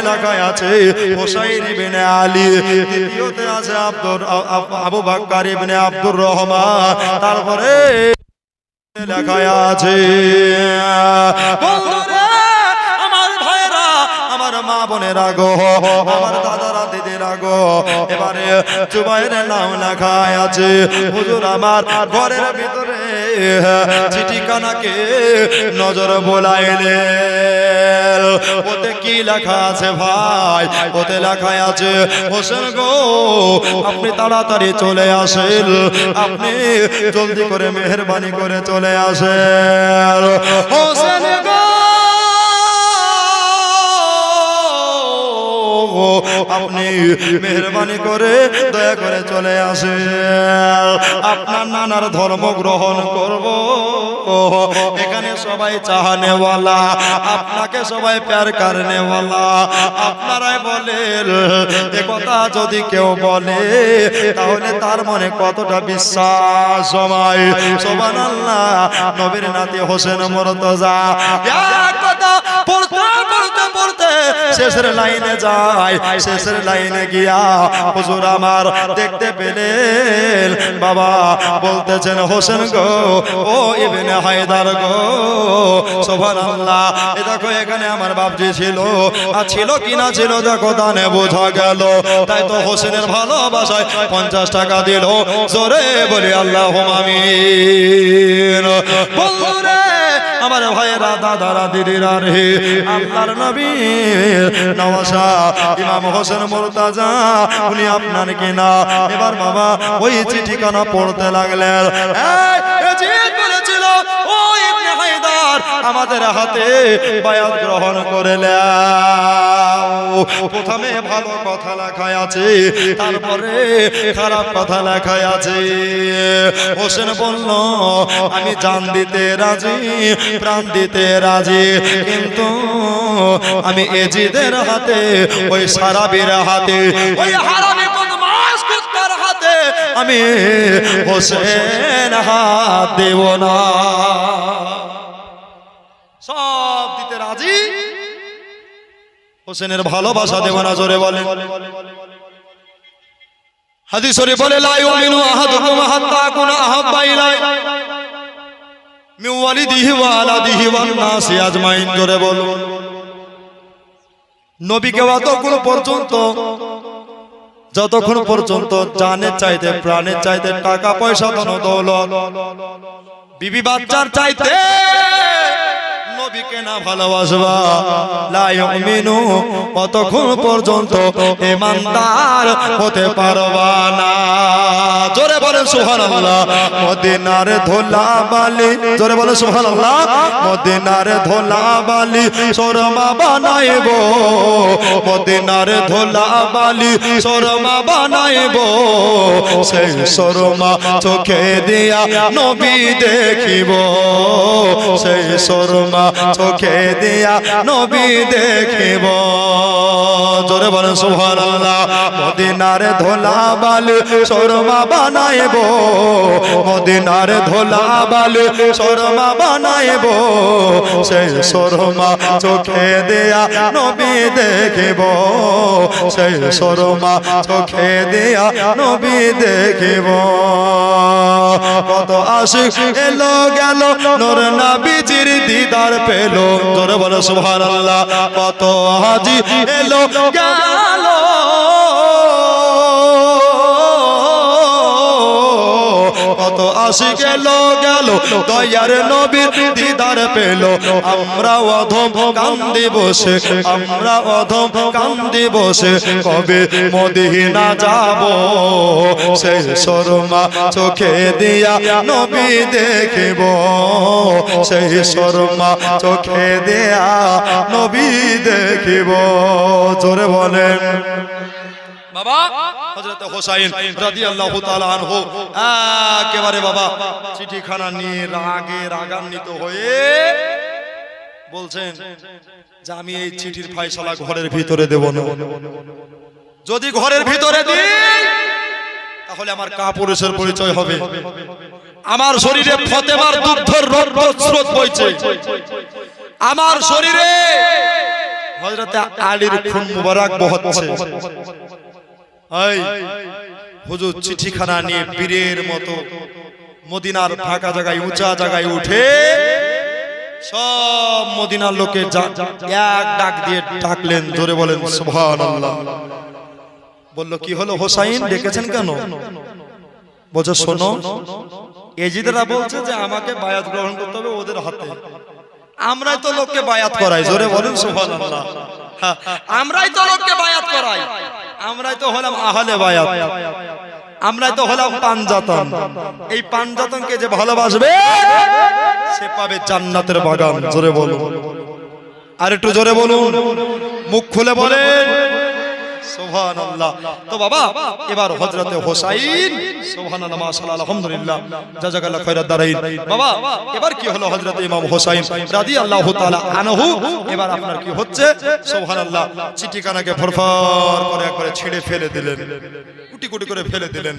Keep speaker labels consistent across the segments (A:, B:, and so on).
A: লেখা আছে হুসাইন ইবনে আলী, দ্বিতীয়তে আছে আবু বকর ইবনে আব্দুর রহমান, তারপরে লেখা আছে আমার ভাইরা, আমার মা বোনেরা গো, আমার দাদারা দিদিরা গো, এবারে জুবাইরের নাম লেখা আছে। হুজুর আমার ঘরের ভিতরে চিঠিখানাকে নজর বোলাইলেন, ওতে কি লেখা আছে ভাই? ওতে লেখা আছে হোসেন গো আপনি তাড়াতাড়ি চলে আসেন, আপনি জলদি করে মেহেরবানি করে চলে আসেন। হোসেন গো আপনি মেহেরবানি করে দয়া করে চলে আসেন, আপনার নানার ধর্ম গ্রহণ করব। এখানে সবাই চাহানেওয়ালা, আপনাকে সবাই প্যার কারনেওয়ালা। আপনারাই বলেন এ কথা যদি কেউ বলে তাহলে তার মনে কতটা বিশ্বাস হয়। সুবহানাল্লাহ। নবীর নাতি হোসেন মুর্তজা এক কথা পড়তে পড়তে পড়তে শেষের লাইনে যায়, শেষের লাইনে গিয়া হুজুর আমার দেখতে পেলেন বাবা বলতেছেন হোসেন গো ও ইবনে হায়দার গো। সুবহানাল্লাহ। এ দেখো এখানে আমার বাপজি ছিল, আর ছিল কিনা ছিল দেখো দানে বোঝা গেল। তাই তো হোসেনের ভালোবাসায় 50 টাকা দিল। জোরে বলি আল্লাহুম্মা আমিন। বলরে আমার ভাইয়েরা দাদারা দিদিরা রে, আল্লাহর নবী নওয়াজা ইমাম হোসেন মুর্তজা উনি আপনার কিনা। এবার বাবা ওই চিঠিখানা পড়তে লাগলেন। এই জিদ বলেছিল ও ইবনে হায়দার আমাদের হাতে বায়াত গ্রহণ করে নাও। প্রথমে ভালো কথা লেখা আছে, তারপরে খারাপ কথা লেখা আছে। হোসেন বলল আমি জান দিতে রাজি, প্রাণ দিতে রাজি, কিন্তু আমি এজিদের হাতে, ওই সারাবির হাতে, ওই হারামি বদমাশ কুত্তার হাতে আমি হোসেন হাত দেব না। সব দিতে রাজি, হোসেনের ভালোবাসা দেব না। জোরে বলেন। হাদিস শরীফ বলে লা ইউমিনু আহাদুকুম হাত্তা আকুনা আহাব্বা ইলাই মিন ওয়ালিদিহি ওয়া আলাদিহি ওয়ান নাসি আজমাইন। জোরে বলো। নবীকে যতক্ষণ পর্যন্ত জানের চাইতে, প্রাণের চাইতে, টাকা পয়সা ধন দৌলত, বিবি বাচ্চার চাইতে নবীকে না ভালোবাসবা লা ইউমিনু ততক্ষণ পর্যন্ত ঈমানদার হতে পারবা না। জোরে বলেন সুবহানাল্লাহ। মদিনার ধোলা বালি, জোরে বলেন সুবহানাল্লাহ। মদিনার ধোলা বালি শর্মা বানাইবো, মদিনার ধোলা বালি শর্মা বানাইবো, সেই শর্মা চোখে দিয়া নবী দেখিব, সেই শর্মা চোখে দিয়া নবী দেখিব। জোরে বলেন সুবহানাল্লাহ। মদিনার ধোলা বালি শর্মা বানাইব, মদিনার ধোলা বালি শর্মা বানাইব, সেই শর্মা চোখে দিয়া নবী দেখিব, সেই শর্মা চোখে দিয়া নবী দেখিব। কত আশিক এলো গেল নূর নবীজির দিদার পেল। জোরে বলো সুবহানাল্লাহ। কত হাজি এলো গেল, কত আশিক এলো গেল দয়ার নবীর দিদার পেল। আমরা অধম কান্দি বসে, আমরা অধম কান্দি বসে, কবে মদিনা যাব, সেই শর্মা চোখে দিয়া নবী দেখিব, সেই শর্মা চোখে দিয়া নবী দেখিব। জোরে বলেন। বাবা হযরত হুসাইন রাদিয়াল্লাহু তাআলা আনহু একেবারে বাবা চিঠিখানা নিয়ে রাগান্বিত হয়ে বলছেন যে আমি এই চিঠির ফয়সালা ঘরের ভিতরে দেব না। যদি ঘরের ভিতরে দিই তাহলে আমার কাপুরুষের পরিচয় হবে। আমার শরীরে ফাতেমার দুগ্ধর রক্ত স্রোত বইছে, আমার শরীরে হযরতে আলীর খুন মুবারক বহচ্ছে। এই হুজুর চিঠিখানা নিয়ে বীরের মতো মদিনার ফাঁকা জায়গায় উঁচা জায়গায় উঠে সব মদিনার লোকে এক ডাক দিয়ে ডাকলেন, জোরে বলেন সুবহানাল্লাহ। বলল কি হলো হোসাইন, ডেকেছেন কেন? বলছে শোনো, এজিদেরা বলছে যে আমাকে বায়াত গ্রহণ করতে হবে ওদের হাতে। আমরাই তো লোককে বায়াত করাই, জোরে বলেন সুবহানাল্লাহ। আমরাই তো লোককে বায়াত করাই, আমরাই তো হলাম আহলে বায়াত, আমরাই তো হলাম পাঞ্জাতন। এই পাঞ্জাতনকে যে ভালোবাসবে সে পাবে জান্নাতের বাগান, জোরে বলুন, আর একটু জোরে বলুন, মুখ খুলে বলেন সুবহানাল্লাহ। তো বাবা এবার হযরতে হোসাইন, সুবহানাল্লাহ, মাশাআল্লাহ, আলহামদুলিল্লাহ, জাযাকাল্লাহ খায়রাত দারাইন। বাবা এবার কি হলো, হযরতে ইমাম হোসাইন রাদিয়াল্লাহু তাআলা আনহু এবার আপনার কি হচ্ছে, সুবহানাল্লাহ, চিঠিখানাকে ফরফর করে একবারে ছিঁড়ে ফেলে দিলেন, কুটি কুটি করে ফেলে দিলেন।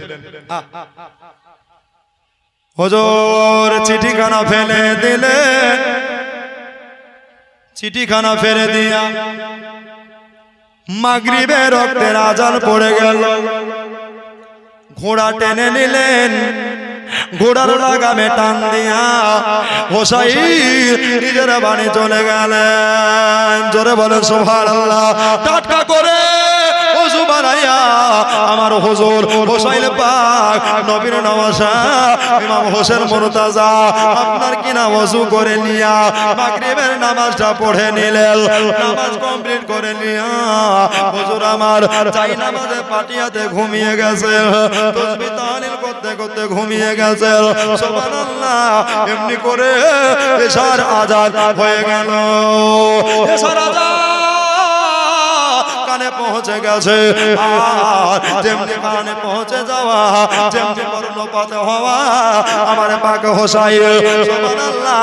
A: হুজুর চিঠিখানা ফেলে দিলেন, চিঠিখানা ফেলে দিয়া মাগরিবের রক্তের আজান পড়ে গেল। ঘোড়া টেনে নিলেন, ঘোড়ার লাগামে টান দিয়া হোসাইন নিজের বাড়ি চলে গেলেন, জোরে বলে সুবহানাল্লাহ। টাটকা করে ওযু বানাইয়া আমার হুজুর হোসাইন পাক নবীর নওয়াজা ইমাম হোসেন মুরতাজা আপনার কিনা ওযু করে নিয়া মাগরিবের নামাজটা পড়ে নিলেন। নামাজ কমপ্লিট করে নিয়া হুজুর আমার চাই নামাজে পাটিয়াতে ঘুমিয়ে গেছে, তাসবিহ তাহলিল করতে করতে ঘুমিয়ে গেছে। সুবহানাল্লাহ, এমনি করে এশার আযান হয়ে গেল। এশার আযান কানে পৌঁছে গেছে, আর যেমনি কানে পৌঁছে যাওয়া, যেমনি কর্ণপাত হওয়া আমার পাক হোসাইন সুবহানাল্লাহ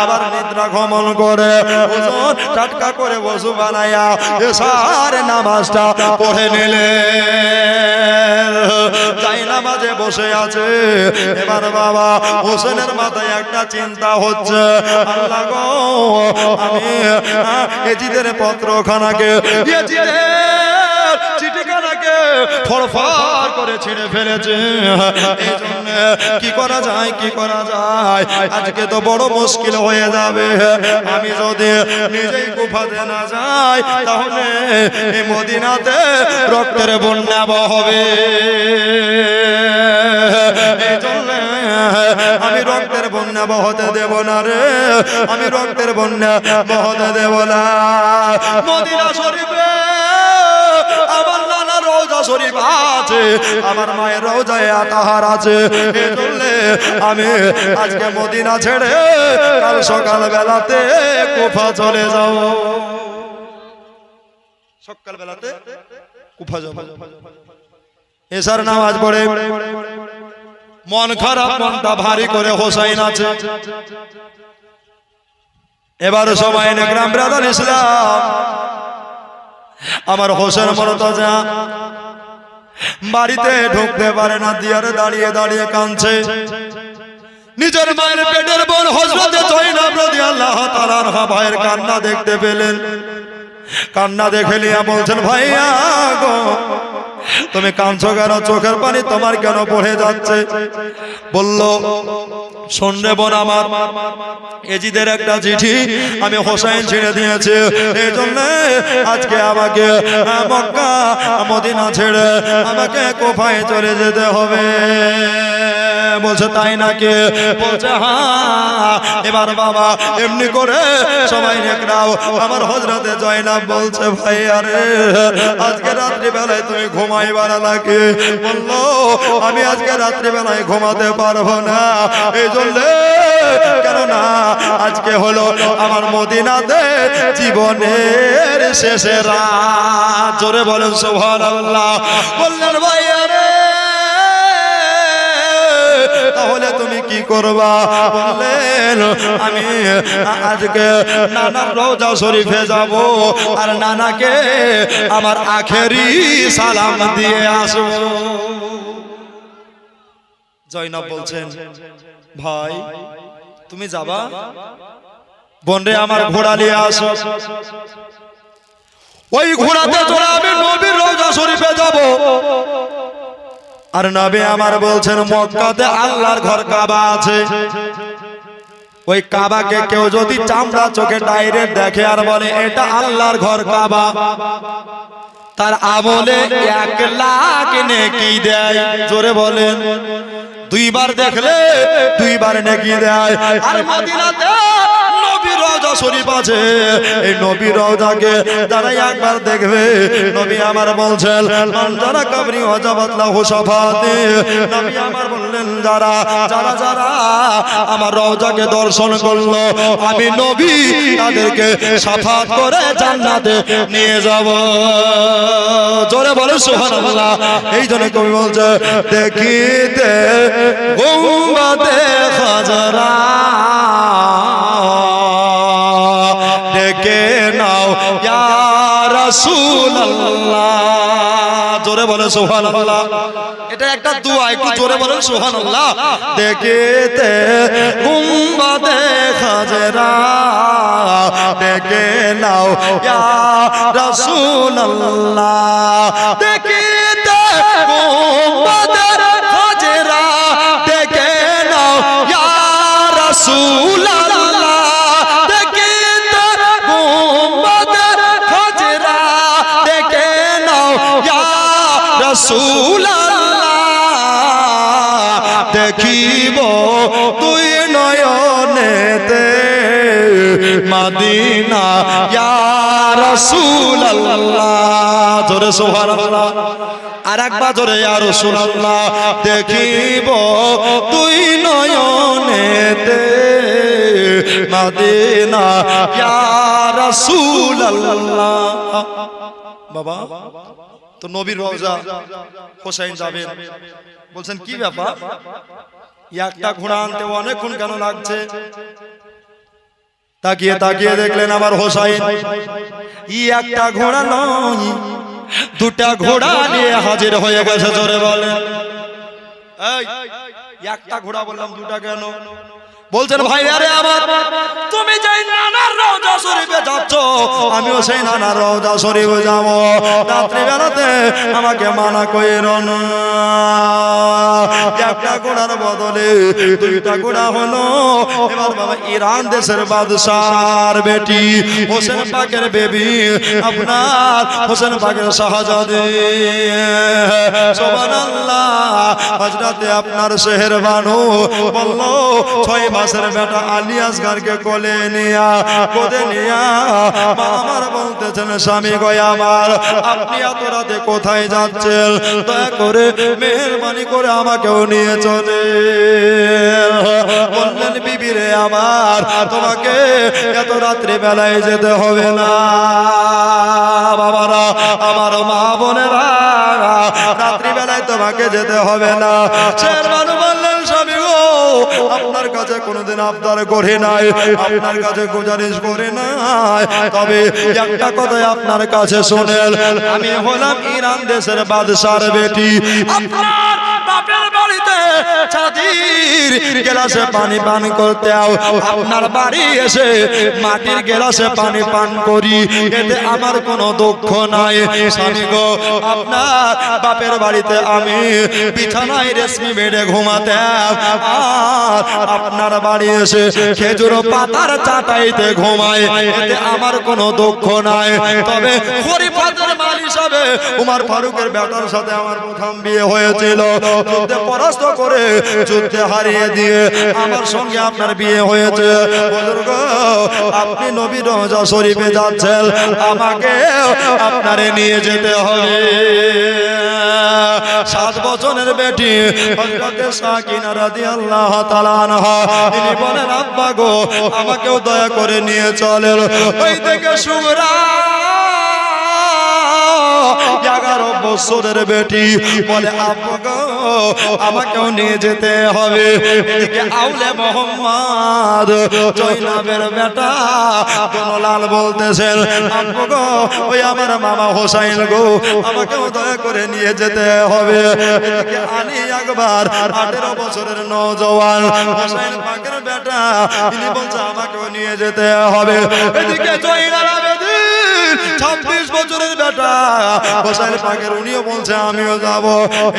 A: আবার নিদ্রা গমন করে হুজুর টাটকা করে ওযু বানায়া এশার নামাজটা পড়ে নিলেন। তাই নামাজে বসে আছে। এবার বাবা হোসেনের মাথায় একটা চিন্তা হচ্ছে, আল্লাহ গো আমি এজিদের পত্রখানাকে, এজিদের চিঠিখানাকে ফরফর করে ছিঁড়ে ফেলেছে, এই জন্য কি করা যায়, কি করা যায়, আজকে তো বড় মুশকিল হয়ে যাবে। আমি যদি নিজেই কুফাতে না যাই তাহলে এই মদিনাতে রক্তের বন্যা হবে, এই জন্য আমি রক্তের বন্যা বহতে দেব না রে, আমি রক্তের বন্যা বহতে দেব না। মদিনা শরীফে আমার নানা রওজা শরীফ আছে, আমার মায়ের রওজায়ে আতাহার আছে, এজন্য আমি আজকে মদিনা ছেড়ে কাল সকাল বেলাতে কুফা চলে যাব, সকাল বেলাতে কুফা যাব। এশার নামাজ পড়ে মন খারাপ, মনটা ভারী করে হোসাইন আছে। এবার সবাই নেকরাম ব্রাদার ইসলাম আমার হোসেন মুরতাজা বাড়িতে ঢুকতে পারে না, দিয়ারে দাঁড়িয়ে দাঁড়িয়ে কাঁদছে। নিজের মায়ের পেটের বোন হযরতে জয়নব রাদিয়াল্লাহু তাআলা আনহা ভাইয়ের কান্না দেখতে পেলেন। কান্না দেখে নিয়ে বলছেন, ভাইয়া গো তুমি কাঁদছো কেন, চোখের পানি তোমার কেন বহে যাচ্ছে? বলল, শোন রে বোন আমার, এজিদের একটা চিঠি আমি হোসাইন ছিঁড়ে দিয়েছি, এই জন্য আজকে আমাকে মক্কা মদিনা ছেড়ে আমাকে কুফায় চলে যেতে হবে। বলছে তাই নাকি? বলছে হ্যাঁ। এবার বাবা এমনি করে সবাই নেকরাও আমার হযরতে জয়নব বলছে, ভাই আরে আজকে রাত্রি বেলায় তুমি ঘুমাইবার লাগে। বললো আমি আজকে রাত্রি বেলায় ঘুমাতে পারবো না, এই জন্য কেননা আজকে হলো আমার মদিনাতে জীবনের শেষে রাত। জোরে বলেন সুবহানাল্লাহ। বললেন ভাই আরে তাহলে তুমি কি করবা? বললেন আমি আজকে নানার রওজা শরীফে যাব আর নানাকে আমার আখেরি সালাম দিয়ে আসবো। জয়নব বলছেন, ভাই তুমি যাবা? বোন রে আমার ঘোড়া নিয়ে আসো। ওই ঘোড়াতে চড়ে আমি নবীর রওজা শরীফে যাব। আর নবী আমার বলছেন মক্কাতে আল্লাহর ঘর কাবা আছে। ওই কাবাকে কেউ যদি চামড়া চোখে ডাইরেক্ট দেখে আর বলে এটা আল্লাহর ঘর কাবা, তার আমলে 1 লাখ নেকি দেয়। জোরে বলেন, 2 বার দেখলে 2 বার নেকি দেয়। আর মদিনাতে নবীর রওজা শরীফ আছে। এই নবীর রওজাকে যারা একবার দেখবে, নবী আমার বলছেন মান যারা কবরি ওয়াজাবাত লাহু শাফাতি। নবী আমার বললেন যারা যারা যারা আমার রওজাকে দর্শন করলো, আমি নবী তাদেরকে শাফাত করে জান্নাতে নিয়ে যাব। জোরে বলে সুবহানাল্লাহ। এই জন্য কবি বলছে দেখিতে গুম্বাদে খাজরা ডেকে নাও ইয়া রাসূলুল্লাহ। জোরে বলে সুবহানাল্লাহ। এটা একটা দোয়া, একটু জোরে বলেন সুবহানাল্লাহ। দেখিতে গুম্বাদে খাজরা ডেকে নাও ইয়া রাসূলুল্লাহ। দেখিতে গুম্বাদে খাজরা ডেকে নাও ইয়া রাসূলুল্লাহ। দেখিতে গুম্বাদে খাজরা ডেকে নাও ইয়া রাসূলুল্লাহ। দেখিব তুই নয়নেতে মদিনা ইয়া রাসূলুল্লাহ। জোরে সুবহানাল্লাহ। আর একবার জোরে ইয়া রাসূলুল্লাহ। দেখিব তুই নয়নেতে মদিনা ইয়া রাসূলুল্লাহ। বাবা তো নবীর রওজা হোসেন যাবেন, বলছেন কি ব্যাপার, একটা ঘোড়া আনতে অনেকক্ষণ কেন লাগছে? তাকিয়ে তাকিয়ে দেখলেন আমার হোসাইন একটা ঘোড়া নয় 2টা ঘোড়া নিয়ে হাজির হয়ে গেছে। জোরে বলেন, এই একটা ঘোড়া বললাম 2টা কেন? বলছেন ভাই আরে আমার তুমি যেই নানার রওজা শরীফে যাচ্ছ, আমিও সেই নানার রওজা শরীফে যাব। রাত্রি বেলাতে আমাকে মানা কইরো না। একটা ঘোড়ার বদলে 2টা ঘোড়া হলো। এবার বাবা ইরান দেশের বাদশার বেটি হোসেন পাকের বেবি আপনার হোসেন পাকের শাহজাদে সুবহানাল্লাহ হযরতে আপনার শহর বানু বলল 6 মাসের বেটা আলী আসগরকে কোলে নিয়া আমার বলতেছেন স্বামী গো আমার, আপনি এত রাতে কোথায় যাচ্ছেন? দয়া করে মেহেরবানি করে আমাকেও নিয়ে চলে। বললেন বিবি রে আমার, তোমাকে এত রাত্রি বেলায় যেতে হবে না। বাবারা আমার মা বোনেরা, রাত্রি বেলায় তোমাকে যেতে হবে না। শেরবানু বললেন স্বামী গো, আপনার কাছে কোনোদিন আবদার করে নাই, আপনার কাছে গুজারিশ করে নাই, তবে একটা কথাই আপনার কাছে শোনেন, আমি হলাম ইরান দেশের বাদশার বেটি। আপনার বাপের বাড়িতে চাঁদির গ্লাসে পানি পান করতে আপনার বাড়ি এসে মাটির গ্লাসে পানি পান করি, এতে আমার কোনো দুঃখ নাই। স্বামী গো, আপনার বাপের বাড়িতে আমি বিছানায় রেশমি বেডে ঘুমাতাম, আর আপনার বাড়ি এসে খেজুর পাতার চাটাইতে ঘুমায়, এতে আমার কোনো দুঃখ নাই। তবে খলিফাতুল মাল হিসাবে উমর ফারুকের বেটার সাথে আমার প্রথম বিয়ে হয়েছিল। যুদ্ধে পরাস্ত করে যুদ্ধে হারিয়ে দিয়ে আমার সঙ্গে আপনার বিয়ে হয়েছে। বুজুর্গ, আপনি নবীর রওজা শরীফে যাচ্ছেন, আমাকে আপনারে নিয়ে যেতে হবে। 7 বছরের বেটি হযরতে সাকিনা রাদিয়াল্লাহু তাআলা আনহা তিনি বলেন আব্বা গো, আমাকেও দয়া করে নিয়ে চলেন। ওই থেকে সুগরা 11 বছরের বেটি বলে আব্বা গো, আমাকেও নিয়ে যেতে হবে। এদিকে আউলে মোহাম্মদ জয়নাবের বেটা দোলাল বলতেছেন আব্বা গো, ওই আমার মামা হোসাইন গো, আমাকেও দয়া করে নিয়ে যেতে হবে। এদিকে আলী আকবর 18 বছরের নওজওয়ান হোসাইন পাকের বেটা তিনি বলছে আমাকেও নিয়ে যেতে হবে। এদিকে জয়নাল আবেদিন 26 বছরের বেটা হোসেন পাকের উনিও বলছে আমিও যাব।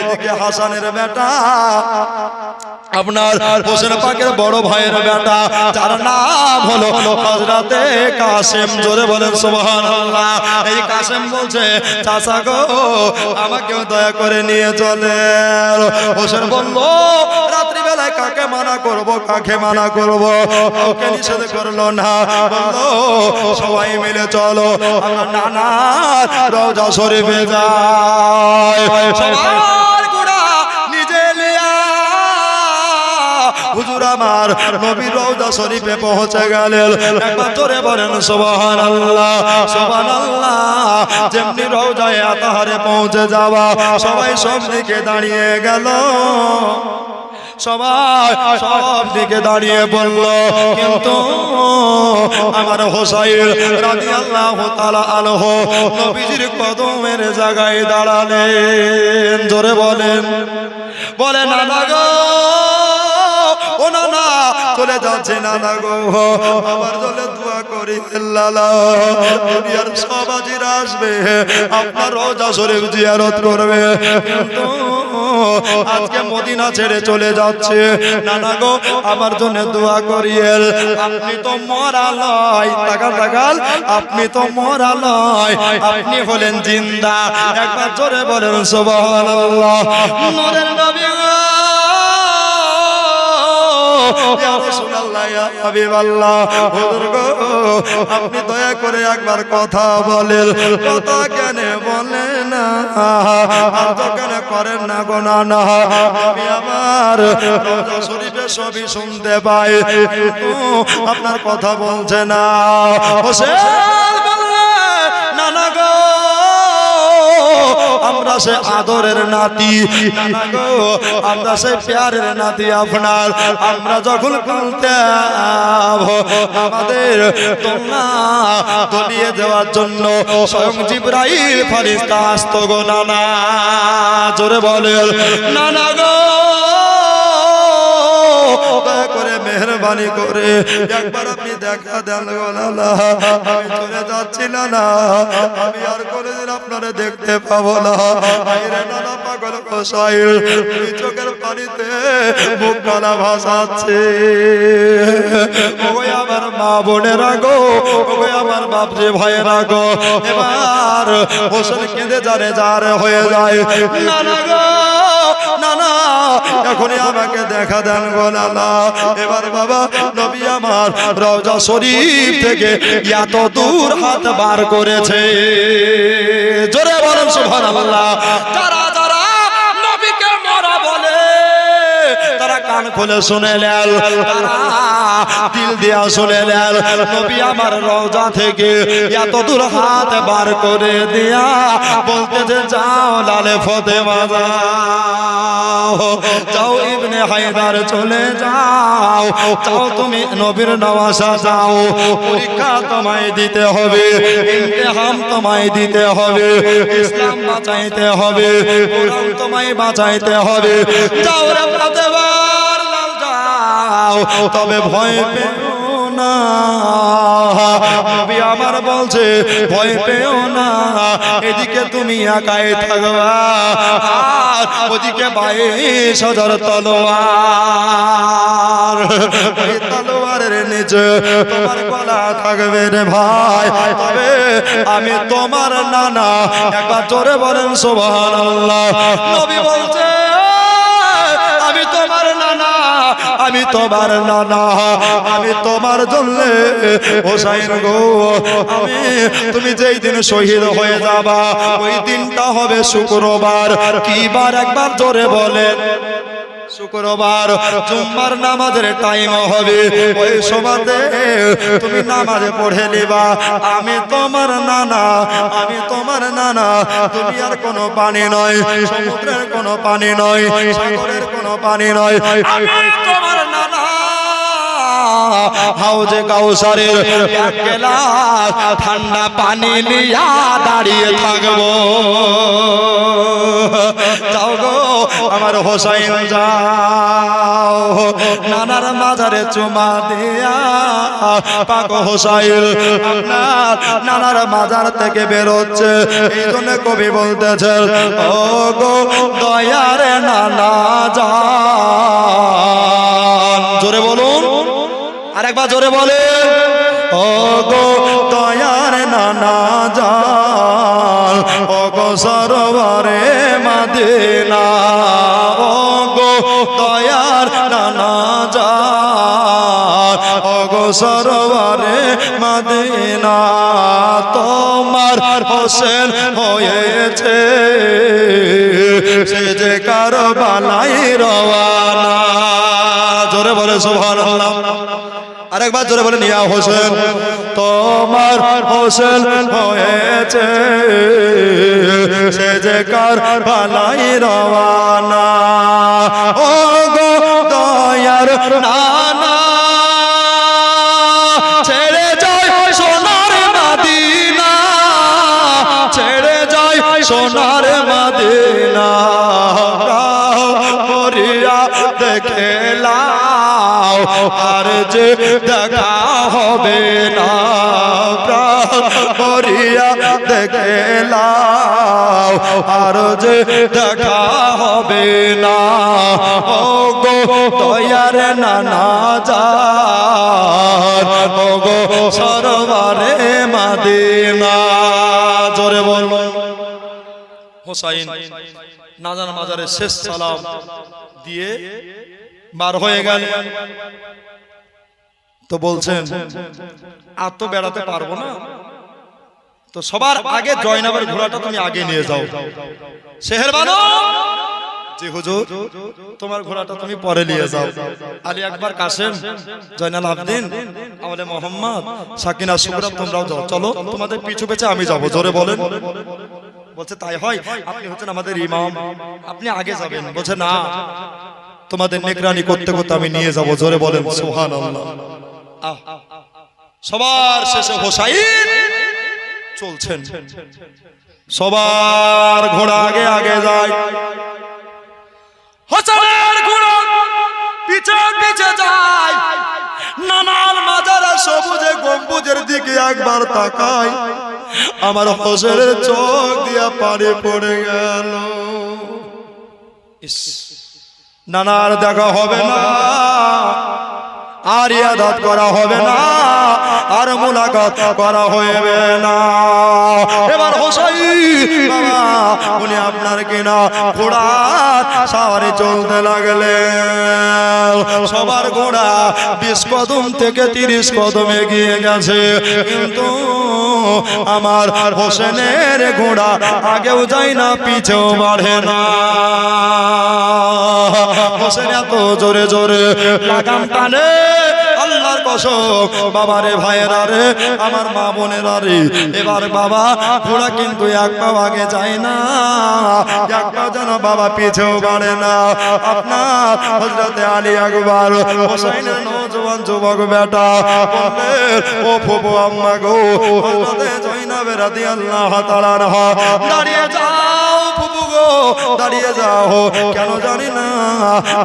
A: এদিকে হাসানের বেটা আপনার হোসেন পাকের বড় ভাইয়ের বেটা যার নাম হলো হযরতে কাসেম, জোরে বলেন সুবহানাল্লাহ। এই কাসেম বলছে চাচা গো আমাকেও দয়া করে নিয়ে চলেন। হোসেন বলল রাত্রি বেলায় কাকে মানা করব, কাকে মানা করব, ওকে নিষেধ করলো না। বললো সবাই মিলে চলো আমরা নানা রওজা শরীফে যাই। সবার গোড়া নিজে লিয়া হুজুর আমার নবীর রওজা শরীফে পৌঁছে গেলেন। একবার জোরে বলেন সুবহানাল্লাহ সুবহানাল্লাহ। যেমনি রওজায়ে আতাহারে পৌঁছে যাওয়া, সবাই সব দিকে দাঁড়িয়ে গেল, সবাই সব দিকে দাঁড়িয়ে বলল, কিন্তু আমার হোসাইন রাদিয়াল্লাহু তাআলা আনহু নবীজির কদমের জায়গায় দাঁড়ালেন। জোরে বলেন, বলে নানা গো, ও নানা চলে যাচ্ছে নানা গো, আমার জন্য দোয়া করি আল্লাহ। দুনিয়ার সব হাজিরা আসবে, আপনার রওজা শরীফ জিয়ারত করবে, কিন্তু আজকে মদিনা ছেড়ে চলে যাচ্ছে। নানা গো আমার জন্য দোয়া করিয়েন। আপনি তো মরা লয়, তাকাল তাকাল, আপনি তো মরা লয়, আপনি হলেন জিন্দা। একবার জোরে বলেন সুবহানাল্লাহ। নূরের নবী ইয়া রাসূলুল্লাহ ইয়া হাবিবাল্লাহ, হুজুর গো আপনি দয়া করে একবার কথা বলেন। কথা কেন বলেন না, আর তো কেন করেন না গো নানা। আমি আমার রওজা শরীফে সবই শুনতে পাই, কিন্তু আপনার কথা বলছে না। হোসেন বললেন নানা গো আমরা সে আদরের নাতি, নানা গো আমরা সে প্যারের নাতি আপনার। আমরা যখন কাঁদতাম আমাদের তোমরা তলিয়ে দেওয়ার জন্য স্বয়ং জিবরাইল ফেরেশতা আসতো গো নানা। জোরে বলেন নানা গো, দয়া করে মেহরবানি করে একবার আপনি দেখা দেন গো নানা। আমি চলে যাচ্ছি নানা, আমি আর কোনোদিন আপনারে দেখতে পাবো না। আইরে নানা পাগল গোসাইল, দুই চোখের পানিতে মুখ গলা ভাসাচ্ছে। ওগো আমার মা বোনেরা গো, ওগো আমার বাপজি ভাইয়েরা গো, এবার হোসেন কেঁদে জানে যার হয়ে যায়। নানা গো নানা এখনই আমাকে দেখা দেন গো নানা। এবার বাবা নবী আমার রওজা শরীফ থেকে এত দূর হাত বার করেছে। জোরে বলেন সুবহানাল্লাহ। যারা যারা নবীকে মরা বলে তারা কান খুলে শুনে নেন, তারা দিল দিয়া শুনে নেন। নবী আমার রওজা থেকে এত দূর হাত বার করে দিয়া বলতেছে যাও লালে ফাতেমা যাও, যাও ইবনে হায়দার চলে যাও, যাও তুমি নবীর নওয়াজা যাও। পরীক্ষা তোমায় দিতে হবে, ইমতিহান তোমায় দিতে হবে, ইসলাম বাঁচাইতে হবে, কোরআন তোমায় বাঁচাইতে হবে। যাও রে ফাতেমা যাও, তবে ভয় পেও না। নবী আমার বলছে ভয় পেও না, এদিকে তুমি একাই থাকবা, আর ওদিকে 22,000 তলোয়ার, ওই তলোয়ারের নিচে তোমার গলা থাকবে রে ভাই। তবে আমি তোমার নানা। একবার জোরে বলেন সুবহানাল্লাহ। নবী বলছে আমি তোমার নানা, আমি তোমার নানা, আমি তোমার জন্য হোসাইন গো, আমি তুমি যেই দিন শহীদ হয়ে যাবা ওই দিনটা হবে শুক্রবার। কি বার একবার জোরে বলেন? শুক্রবার। জুম্মার নামাজের টাইম হবে, ওই সময়তে তুমি নামাজ পড়ে নিবা। আমি তোমার নানা, আমি তোমার নানা। তুমি আর কোনো পানি নয়, সমুদ্রের কোনো পানি নয়, সাগরের কোনো পানি নয়, আমি তোমার নানা। হাউজে কাউসারের এক গ্লাস ঠান্ডা পানি নিয়া দাঁড়িয়ে থাকবো। যাও গো আমার হোসাইন যাও। না নানার মাজারে চুমা দিয়া পাক হোসাইন আপনার নানার মাজার থেকে বেরোচ্ছে। এই জন্য কবি বলতেছেন ও গো দয়ার নানা জান। জোরে বলুন, আরেকবার জোরে বলেন, ও গো দয়ার নানা জান, ও গো সরোবরে মদিনা, ও গো দয়ার নানা জান, ও গো সরোবরে মদিনা, তোমার হোসেন হয়েছে সে যে কারবালায় রওয়ানা। জোরে বলে সুবহানাল্লাহ, আরেকবার জোরে বলেন ইয়া হোসেন, তোমার হোসেন হয়েছে সে যে কারবালায় রওয়ানা। ও গো দয়ার নানা ছেড়ে যায় সোনার মদিনা, ছেড়ে যায় সোনার মদিনা, মরিয়া দেখলাম আর যে দেখা হবে না, মরিয়া দেখলাম আর যে দেখা হবে না। ও গো দয়ার নানা জান, ও গো সরোবরে মদিনা। জোরে বলুন। হোসাইন নানার মাজারে শেষ সালাম দিয়ে বার হয়ে গেল। তো বলছেন আর তো বেড়াতে পারবো না, তো সবার আগে জয়নাবের ঘোড়াটা তুমি আগে নিয়ে যাও। সেহেরবানো জি হুজুর, তোমার ঘোড়াটা তুমি পরে নিয়ে যাও। আলী আকবর, কাসেম, জয়নাল আবদিন, আমাদের মোহাম্মদ, সাকিনা, শুকরা, তোমরাও যাও। চলো তোমাদের পিছু পেছে আমি যাবো। জোরে বলেন। বলছে তাই হয়, আপনি হচ্ছেন আমাদের ইমাম, আপনি আগে যাবেন। বলছে না, তোমাদের নেকরানি করতে করতে আমি নিয়ে যাবো। জোরে বলেন সুবহানাল্লাহ। সবার শেষে হোসাইন চলছেন, সবার ঘোড়া আগে আগে যায়, হোসেনের ঘোড়া পিছে পিছে যায়। নানার মাজারে সবুজে গম্বুজের দিকে একবার তাকায়, আমার হোসেনের চোখ দিয়া পানি পড়ে গেল। নানার দেখা হবে না, আর ইয়াদাত করা হবে না, আর মুলাকাত করা হবে না। এবার হোসাইন বাবা উনি আপনার কিনা ঘোড়ার সাওয়ারে চলতে লাগলেন। সবার ঘোড়া 20 কদম থেকে 30 কদম এগিয়ে গেছে, কিন্তু আমার হোসেনের ঘোড়া আগেও যায় না, পিছেও বাড়ে না। হোসেন এত জোরে জোরে লাগাম টানে, আল্লাহর কসম বাবারে, ভাইয়েরা রে, আমার মা বোনেরা রে, এবার বাবা ঘোড়া কিন্তু এক পা আগে যায় না, এক পা যেন বাবা পিছেও বাড়ে না। আপনার হযরতে আলী আকবর হোসেনের নওজোয়ান যুবক বেটা বললেন, ও ফুফু আম্মা গো, হযরতে জয়নাব রাদিয়াল্লাহু তাআলা আনহা, দাঁড়িয়ে যাও ফুফু গো, দাঁড়িয়ে যাও। কেন জানি না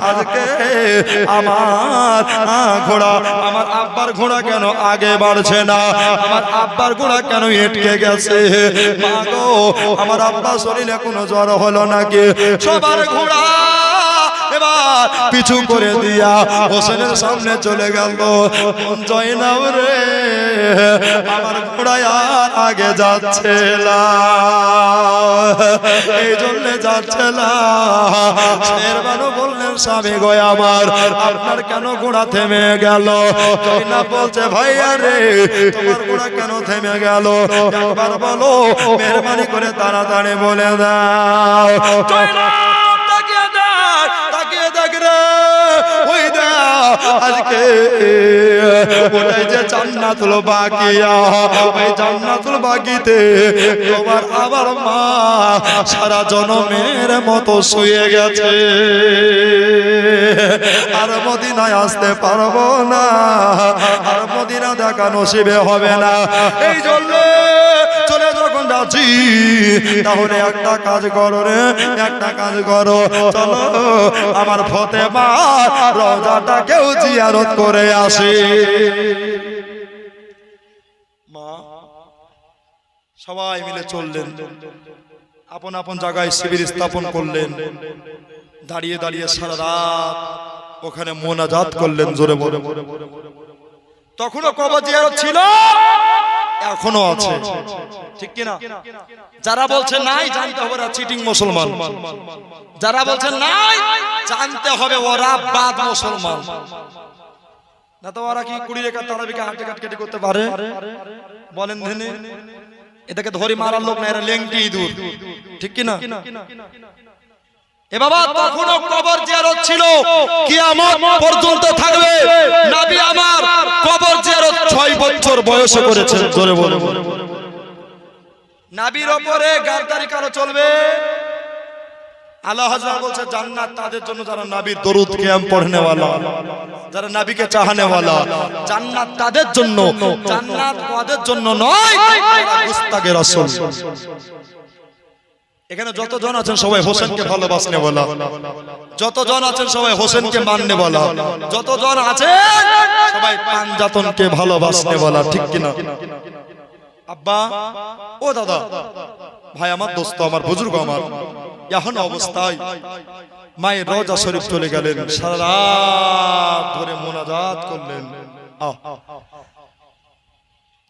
A: আজকে আমার ঘোড়া, আমার আব্বার ঘোড়া কেন আগে বাড়ছে না, আমার আব্বার ঘোড়া কেন এটকে গেছে। মা গো, আমার আব্বা শরীরে কোনো জ্বর হলো নাকি? সবার ঘোড়া এবার পিছু করে দিয়া হোসেনের সামনে চলে গেল। জয়নাব রে, আমার ঘোড়া আর আগে যাচ্ছে না, এই জন্য যাচ্ছে না। শেরবানু বললেন, স্বামী গো আমার, আপনার কেন ঘোড়া থেমে গেল? জয়নাব বলছে, ভাইয়া রে, তোমার ঘোড়া কেন থেমে গেল একবার বলো, মেহরবানি করে তাড়াতাড়ি বলে দাও। জয়নাব তাকিয়ে দেখ, তাকিয়ে দেখ রে, ওই দেখ আজকে ওটাই যে জান্নাতুল বাকিয়া, ওই জান্নাতুল বাকিতে তোমার আবার মা সারা জনমের মতো শুয়ে গেছে, আর মদিনায় আসতে পারবো না, আর মদিনা দেখা নসিবে হবে না। এই জন্য চলে যখন যাচ্ছি, তাহলে একটা কাজ করো রে, একটা কাজ করো, চলো আমার ফতেমা রওজাটাকেও জিয়ারত করে আসি। মা সবাই মিলে চললেন, আপন আপন জায়গায় শিবির স্থাপন করলেন, দাঁড়িয়ে দাঁড়িয়ে সারা রাত ওখানে মোনাজাত করলেন জোরে বলে। তখনও কবর জিয়ারত ছিল, এখনো আছে, ঠিক কিনা? যারা বলছে নাই জানতে হবে ওরা চিটিং মুসলমান, যারা বলছে নাই জানতে হবে ওরা বাদ মুসলমান। না তো ওরা কি 20 রেখা তারাবিকে হাঁটে কাটকাটি করতে পারে? বলেন ধেনে, এটাকে ধরে মারার লোক না, এরা লেংটি ইঁদুর, ঠিক কিনা? এ বাবা তখনও কবর জিয়ারত ছিল, কিয়ামত পর্যন্ত থাকবে। নবী আমার কবর জিয়ারত 6 বছর বয়সে করেছেন জোরে বলে। নবীর উপরে গাদ্দারি কারো চলবে? আল্লাহ হযরত বলছে জান্নাত তাদের জন্য যারা নবীর দরুদ কিয়াম পড়নে ওয়ালা, যারা নবীকে চাহনে ওয়ালা। জান্নাত তাদের জন্য, জান্নাত ওদের জন্য নয়, মুস্তাগে রাসূল। এখানে যতজন আছেন সবাই হোসেনকে ভালোবাসনে বলা, যতজন আছেন সবাই হোসেনকে মাননে বলা, যতজন আছেন সবাই পাঞ্জাতনকে ভালোবাসনে বলা, ঠিক কিনা? আব্বা ও দাদা ভাই আমার দোস্ত আমার বুজুর্গ আমার এখন অবস্থায় মায়ের রওজা শরীফ চলে গেলেন, সারা রাত ধরে মোনাজাত করলেন।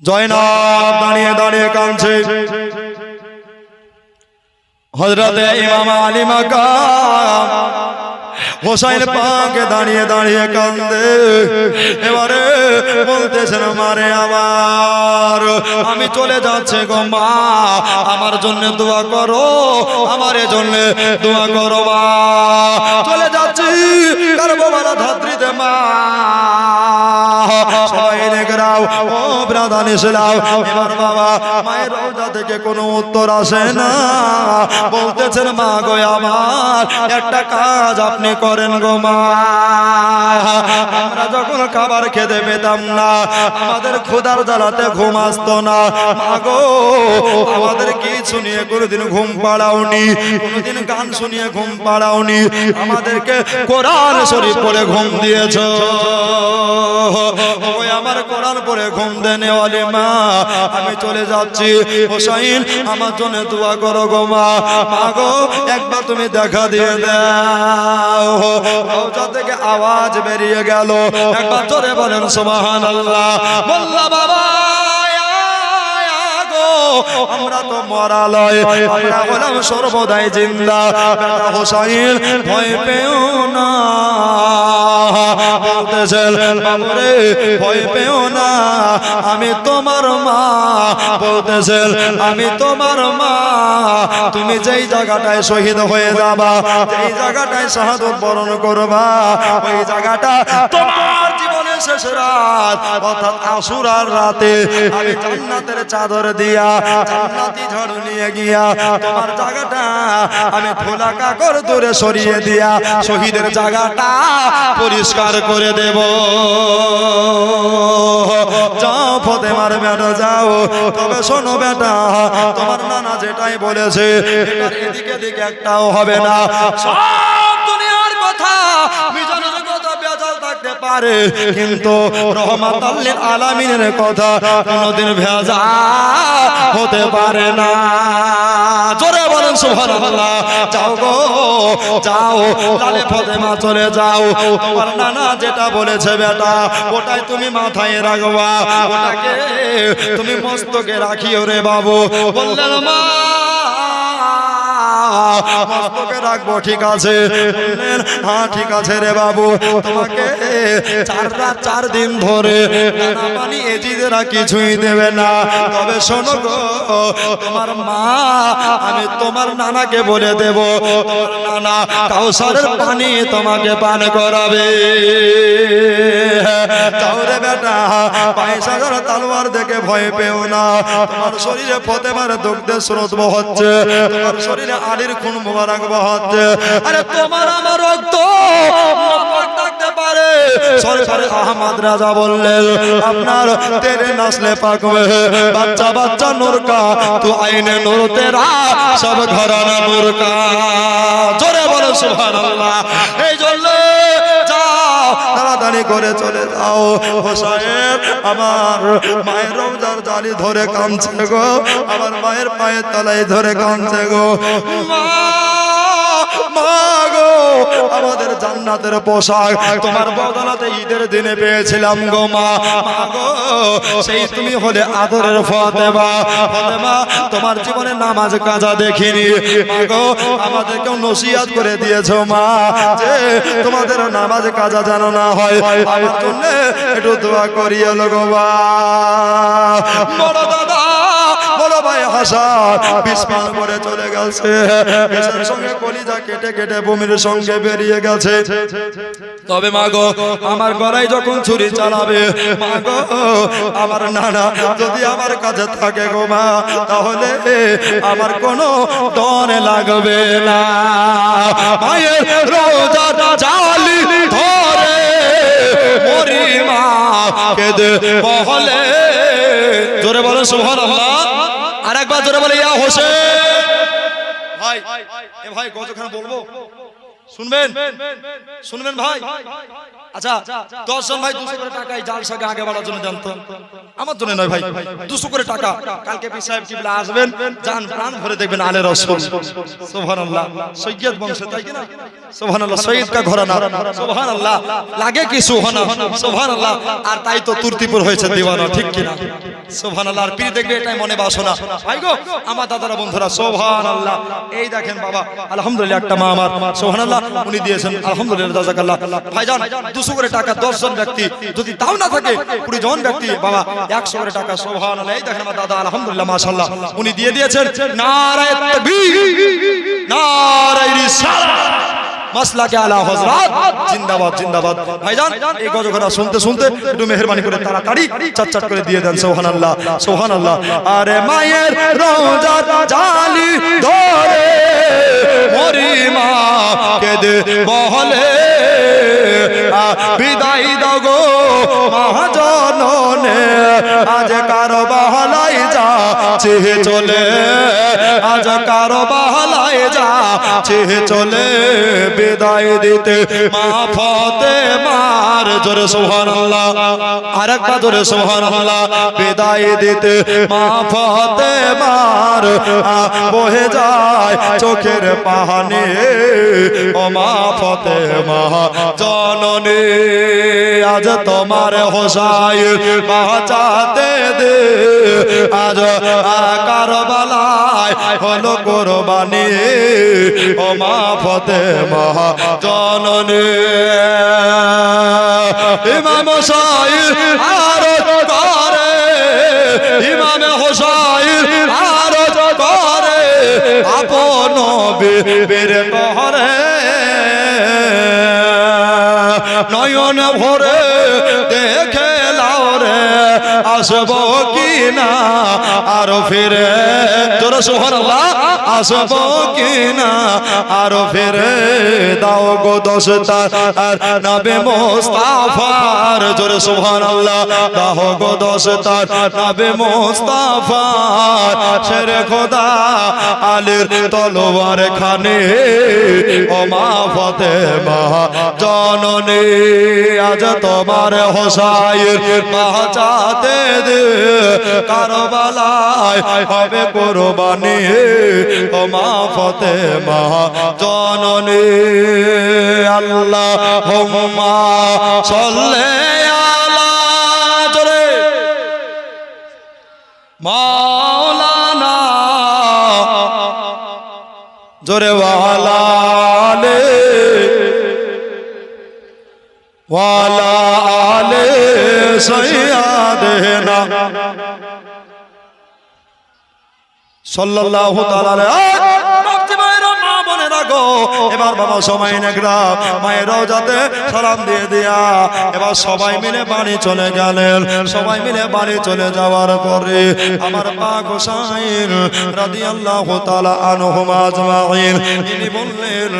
A: জয়নাব দাঁড়িয়ে দাঁড়িয়ে কাঁদছে, হযরত ইমাম আলী মাকাম হোসেন পাকে দাঁড়িয়ে দাঁড়িয়ে কান্দে। এবারে বলতেছেন মারে আমার আমি চলে যাচ্ছে গো মা, আমার জন্য দোয়া করো, আমার জন্য দোয়া করো মা। চলে যাচ্ছি কারবালা ধাত্রীতে মা, সবাই নেগরাও ও ব্রাদান ইসলাম। এবার বাবা মায়ের রওজা থেকে কোনো উত্তর আসে না, বলতেছেন মা গো আমার একটা কাজ আপনি করেন গো মা। আমরা যখন খাবার খেতে পেতাম না, আমাদের ক্ষুধার জ্বালাতে ঘুম আসতো না, মা গো আমাদের কি শুনিয়ে কোনোদিন ঘুম পাড়াওনি, কোনোদিন গান শুনিয়ে ঘুম পাড়াওনি, আমাদেরকে কোরআন শরীফ পড়ে ঘুম দিয়েছো। ওই আমার কোরআন পড়ে ঘুম দেনে ওয়ালি মা, আমি চলে যাচ্ছি, হোসেন আমার জন্য দোয়া করো গো মা। মা গো একবার তুমি দেখা দিয়ে দাও। রওজা থেকে আওয়াজ বেরিয়ে গেল, একবার জোরে বলেন সুবহানাল্লাহ। বললা বাবা আমরা তো মরা লয়, আমরা হলাম সর্বদাই জিন্দা। বেটা হোসেন ভয় পেও না, বলতেছেন বাবুরে ভয় পেও না, আমি তোমার মা। বলতেছেন আমি তোমার মা, তুমি যেই জায়গাটায় শহীদ হয়ে যাবা, যেই জায়গাটায় শাহাদত বরণ করবা, ওই জায়গাটা তোমার জীবনের শেষ রাত, অর্থাৎ আশুরার রাতে আমি জান্নাতের চাদর দিয়া, জান্নাতি ঝাড়ু নিয়ে গিয়া তোমার জায়গাটা আমি ধুলা কাকড় দূরে সরিয়ে দিয়া শহীদের জায়গাটা পরিষ্কার করে দেব। যাও ফতেমার বেটা যাও, তবে শোনো বেটা তোমার নানা যেটাই বলেছে এটার এদিকে দিকে একটাও হবে না। সব দুনিয়ার কথা মিজানের কথা বেজাল থাকতে পারে, কিন্তু রহমাতুল লিল আলামিনের কথা কোনোদিন ভেজাল হতে পারে না। জোরে বলেন সুবহানাল্লাহ। যাও গো যাও, লালে ফতেমা চলে যাও, তোমার নানা যেটা বলেছে বেটা ওটাই তুমি মাথায় রাখবা, ওটাকে তুমি মস্তকে রাখিও রে বাবু। বললেন মা মস্তকে রাখবো, ঠিক আছে? বললেন হ্যাঁ ঠিক আছে রে বাবু, তোমাকে 4 রাত 4 দিন ধরে নানা পানি এজিদেরা কিছুই দেবে না। তবে শোনো গো তোমার মা, আমি তোমার নানাকে বলে দেব তোমার নানা কাউসারের পানি তোমাকে পান করাবে। যাও রে বেটা, 22,000 তলোয়ার দেখে ভয় পেও না, তোমার শরীরে ফতেমার দুগ্ধের স্রোত বহচ্ছে, তোমার শরীরে আলীর খুন মোবারক বহচ্ছে। আরে তোমার আমার রক্ত থাকতে পারে, সরকার আহমদ রাজা বললেন আপনার তেরে নসলে পাক মে বাচ্চা বাচ্চা নূর কা তো আইনে নূর তেরা সব ঘরানা নূর কা। জোরে বলো সুবহানাল্লাহ। এই জন্য যাও তাড়াতাড়ি করে চলে যাও। হোসেন আমার মায়ের রওজার জালি ধরে কাঁদছে গো, আমার মায়ের পায়ের তলায় ধরে কাঁদছে গো। মা গো আমাদের জান্নাতের পোশাক তোমার বদলাতে ঈদের দিনে পেয়েছিলাম গো মা। মা গো সেই তুমি হলে আদরের ফাতেমা। ফাতেমা তোমার জীবনে নামাজ কাজা দেখিনি মা গো, আমাদেরকেও নসিহত করে দিয়েছো মা যে তোমাদের নামাজ কাজা যেন না হয়, আমার জন্য একটু দোয়া করিও গো মা। বড় দাদা বড় ভাই হাসান বিস্মান করে চলে গেছে, বিষের সঙ্গে কলিজা কেটে কেটে বমির সঙ্গে বেরিয়ে গেছে। তবে মা গো আমার গলায় যখন ছুরি চালাবে মা গো আমার নানা যদি আমার কাছে থাকে গো মা, তাহলে আমার কোনো ডর লাগবে না। মায়ের রোজা জালি ধরে মরি মা কেঁদে বলে। জোরে বলো সুবহানাল্লাহ। আরেকবার জোরে বলে ইয়া হোসেন। ভাই এ ভাই কতক্ষণ বলবো শুনবেন শুনবেন ভাই। আচ্ছা 10 জন ভাই 200 করে টাকা জালসাকে আগে বাড়ার জন্য জানতো, আমার জন্য নয় ভাই, 200 করে টাকা। কালকে পীর সাহেব কিবলা আসবেন, জান প্রাণ ভরে দেখবেন আলে রাসূল। সুবহানাল্লাহ। সৈয়দ বংশ তাই কি না? সুবহানাল্লাহ। সৈয়দ কা ঘরানা। সুবহানাল্লাহ। লাগে কি সুহানা। সুবহানাল্লাহ। আর তাই তো তুর্তিপুর হয়েছে দিওয়ানা, ঠিক কি না? সুবহানাল্লাহ। আর পীর দেখবে এটাই মনে বাসনা ভাই গো আমার দাদারা বন্ধুরা। সুবহানাল্লাহ। এই দেখেন বাবা আলহামদুলিল্লাহ একটা মা আমার সুবহানাল্লাহ উনি দিয়েছেন আলহামদুলিল্লাহ জাযাকাল্লাহ। ভাইজান 200 করে টাকা 10 জন ব্যক্তি যদি তাও না থাকে 20 জন ব্যক্তি বাবা 100 করে টাকা। সুবহানাল্লাহ। এই দেখেন আমার দাদা আলহামদুলিল্লাহ মাশাআল্লাহ উনি দিয়ে দিয়েছেন। নারায়ে তাকবীর নারায়ে রিসালাত মাসলাকে আলা হযরত জিন্দাবাদ জিন্দাবাদ। ভাইজান এই গজগরা শুনতে শুনতে একটু মেহেরবানি করে তাড়াতাড়ি চটচট করে দিয়ে দেন। সুবহানাল্লাহ সুবহানাল্লাহ। আরে মায়ের রওজা জালি ধরে মরি মা কেঁদে বলে বিদায় দাও গো মহাজননে, আজ কারো বাহলায় যা চেয়ে চলে, আজ কারো বাহলায় যা চেয়ে চলে বিদায় দিতে মা ফাতেমার। জোরে সুবহানাল্লাহ। আরেকবার জোরে সুবহানাল্লাহ। বিদায় দিতে মা ফাতেমার বহে যায় চোখের পানি ও মা ফাতেমা জননী, আজ তোমার হোসাইন বাঁচাতে দে, আজ কারবালায় হলো কুরবানি ও মা ফাতেমা জননী। ইমাম হোসাইন আরজ করে, ইমাম হোসাইন আরজ করে আপন বীর করে, নয়ন ভরে দেখে লাও রে আসব কি না আর ফিরে। জোরে সুবহানাল্লাহ। আসব কি না আর ফিরে দাও গো দশতার আর নবী মুস্তাফার। জোরে সুবহানাল্লাহ। দাও গো দশতার নবী মুস্তাফার, শেরে খোদা আলীর তলোয়ার খানে ও মা ফাতেমা জননী, আজ তোমার হোসাইন বাঁচাতে দে, কারবালায় হবে কুরবানি ও মা ফাতেমা জননী। আল্লাহুম্মা সাল্লি আলা জোরে মাওলানা জোরে ওয়ালা আলে ওয়ালা আলে সাইয়্যিদিনা সাল্লাল্লাহু তাআলা আলাইহি। মা বোনেরা গো এবার বাবা সময় নেকরা মায়েরাও যাতে সালাম দিয়ে দেয়া এবার সবাই মিলে বাড়ি চলে গেলেন। সবাই মিলে বাড়ি চলে যাওয়ার পরে আমার পাক হোসাইন রাদিয়াল্লাহু তাআলা আনহুম আজমাইন তিনি বললেন,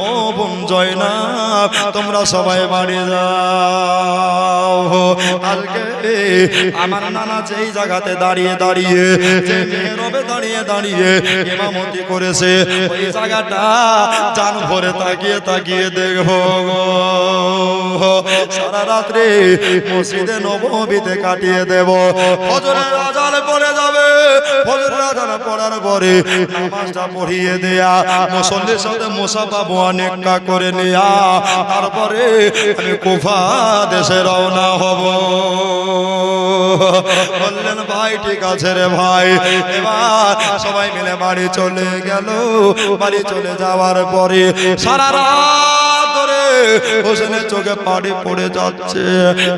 A: ও বোন জয়নাব তোমরা সবাই বাড়ি যাও। আজকে আমার নানা যেই জায়গাতে দাঁড়িয়ে দাঁড়িয়ে যে মেহরবে দাঁড়িয়ে দাঁড়িয়ে ইমামতি করেছে ওই জায়গাটা জান ভরে তাকিয়ে তাকিয়ে দেখবো। সারা রাত্রে মসজিদে নববীতে কাটিয়ে দেব। ফজরের আজান পড়ে যাবে, ফজরের আজান পড়ার পরে নামাজটা পড়িয়ে দেয়া মুসল্লির সাথে মুসাফা মুআনেকা করে নেয়া তারপরে আমি কুফা দেশে রওনা হব। বললেন ভাই ঠিক আছে রে ভাই। এবার সবাই মিলে বাড়ি চলে গেল। বাড়ি চলে যাওয়ার পরে সারা রাত ধরে হোসেনের চোখে পানি পড়ে যাচ্ছে।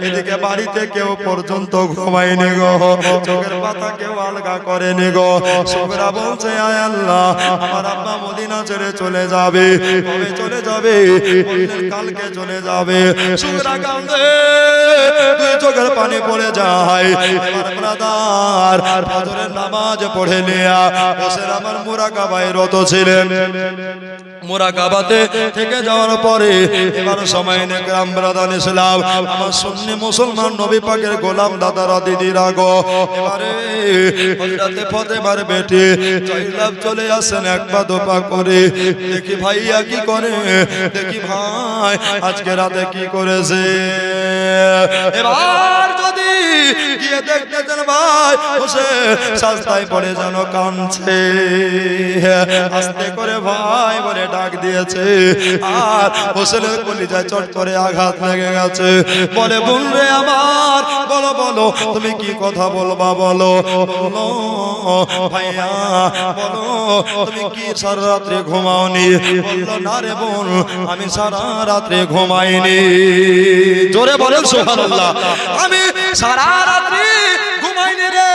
A: এদিকে বাড়িতে কেউ পর্যন্ত ঘুমায়নি গো, চোখের পাতা কেউ আলগা করেনি গো। সুগরা বলছে আয় আল্লাহ আমার আব্বা মদিনা ছেড়ে চলে যাবে। কবে চলে যাবে? বললেন কালকে চলে যাবে। সুগরা কাঁদে, দুই চোখের পানি পড়ে যায়। এবার ব্রাদার ফজরের নামাজ পড়ে নেয়া হোসেন আমার মুরাকাবায় রত ছিলেন। মুরাকাবাতে থেকে যাওয়ার পরে এবার সময় নেকরাম ব্রাদার ইসলাম আমার সুন্নি মুসলমান নবী পাকের গোলাম দাদারা দিদিরা গো এবারে হযরতে ফাতেমার বেটি জয়নাব চলে আসেন এক পা দো পা করে। দেখি ভাইয়া কি করে, দেখি ভাই আজকে রাতে কি করেছে। এবার যদি গিয়ে দেখতে চান ভাই হোসেন সাজদায় পড়ে যেন কাঁদছে। আস্তে করে ভাই বলে ডাক দিয়েছে আর হোসেনের কলিজায় চট করে আঘাত লেগে গেছে। বলে বোন রে আমার বলো বলো তুমি কি কথা বলবা বলো। বলো ভাইয়া বলো তুমি কি সারা রাত্রে ঘুমাওনি? বললো না রে বোন আমি সারা রাত্রে ঘুমাইনি। জোরে বলেন সুবহানাল্লাহ। আমি সারা রাত্রি ঘুমাইনি রে।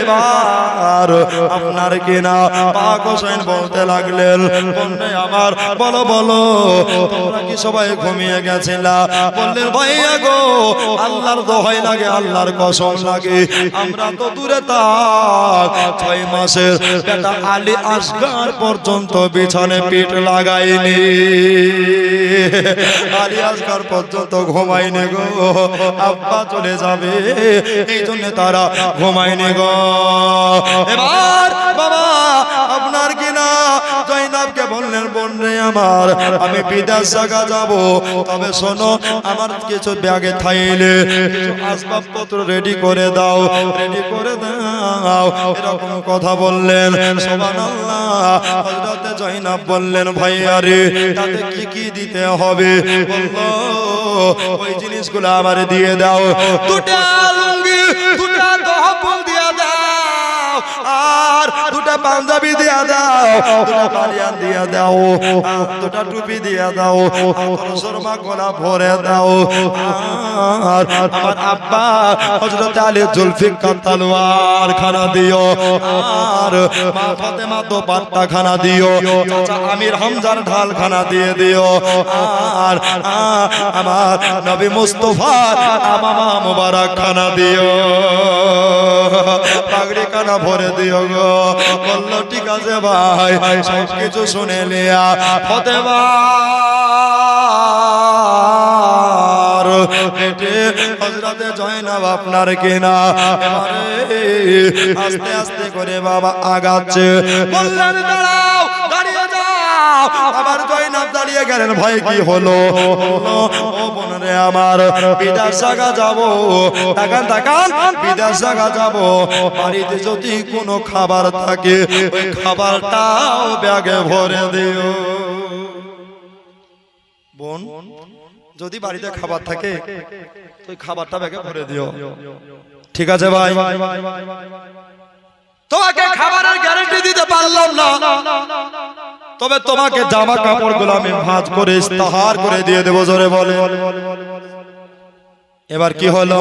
A: এবার আপনার কিনা পাক হোসেন বলতে লাগলেন বললে আমার বলো বলো তোমরা কি সবাই ঘুমিয়ে গেছিলা? বললেন ভাইয়া গো আল্লাহর দোহাই লাগে আল্লাহর কসম লাগে আমরা তো দূরে থাক 6 মাসের বেটা আলী আসগার পর্যন্ত বিছানে পিঠ লাগাইনি। আলী আসগার পর্যন্ত ঘুমাইনি গো। আব্বা চলে যাবে এই জন্য তারা ঘুমায়নি গো। এবার বাবা আপনার কিনা জয়নাবকে বললেন বোন রে আমার আমি বিদেশ জায়গা যাব, তবে শোনো আমার কিছু ব্যাগে থাইলে কিছু আসবাবপত্র রেডি করে দাও, রেডি করে দাও এরকম কথা বললেন। সুবহানাল্লাহ। হযরতে জয়নাব বললেন ভাইয়া রে তাতে কি কি দিতে হবে? বললো ওই জিনিসগুলো আমার দিয়ে দাও। দুটা লুঙ্গি দুটা তহফুল দিয়ে দাও আর দুটা পাঞ্জাবি দিয়ে দাও, দুটা বালিয়ান দিয়ে দাও, দুটা টুপি দিয়ে দাও, সুরমা গলা ভরে দাও। আর আমার আব্বা হযরত আলী জুলফিকার তলোয়ার খানা দিও আর মা ফাতেমা তো পাট্টা খানা দিও, চাচা আমির হামজার ঢাল খানা দিয়ে দিও আর আমার নবী মুস্তাফা আমামা মুবারক খানা দিও, পাগড়ি খানা ভরে দিও গো। বললো ঠিক আছে ভাই সব কিছু শুনে লিয়া ফাতেমা হযরতে জয়নাব আপনার কিনা এবারে আস্তে আস্তে করে বাবা আগাচ্ছে। বললেন দাঁড়াও দাঁড়িয়ে যাও। আবার জয়নাব দাঁড়িয়ে গেলেন। ভয় কি হলো? ও বোন রে আমার বিদেশ জায়গা যাব, তাকান তাকান বিদেশ জায়গা যাব, বাড়িতে যদি কোনো খাবার থাকে ওই খাবারটাও ব্যাগে ভরে দিও। বোন যদি বাড়িতে খাবার থাকে তো ওই খাবারটা ব্যাগে ভরে দিও। ঠিক আছে ভাই। তোমাকে খাবারের গ্যারান্টি দিতে পারলাম না, তবে তোমাকে জামা কাপড়গুলো আমি ভাঁজ করে ইস্তাহার করে দিয়ে দেবো। জোরে বলে। এবার কি হলো?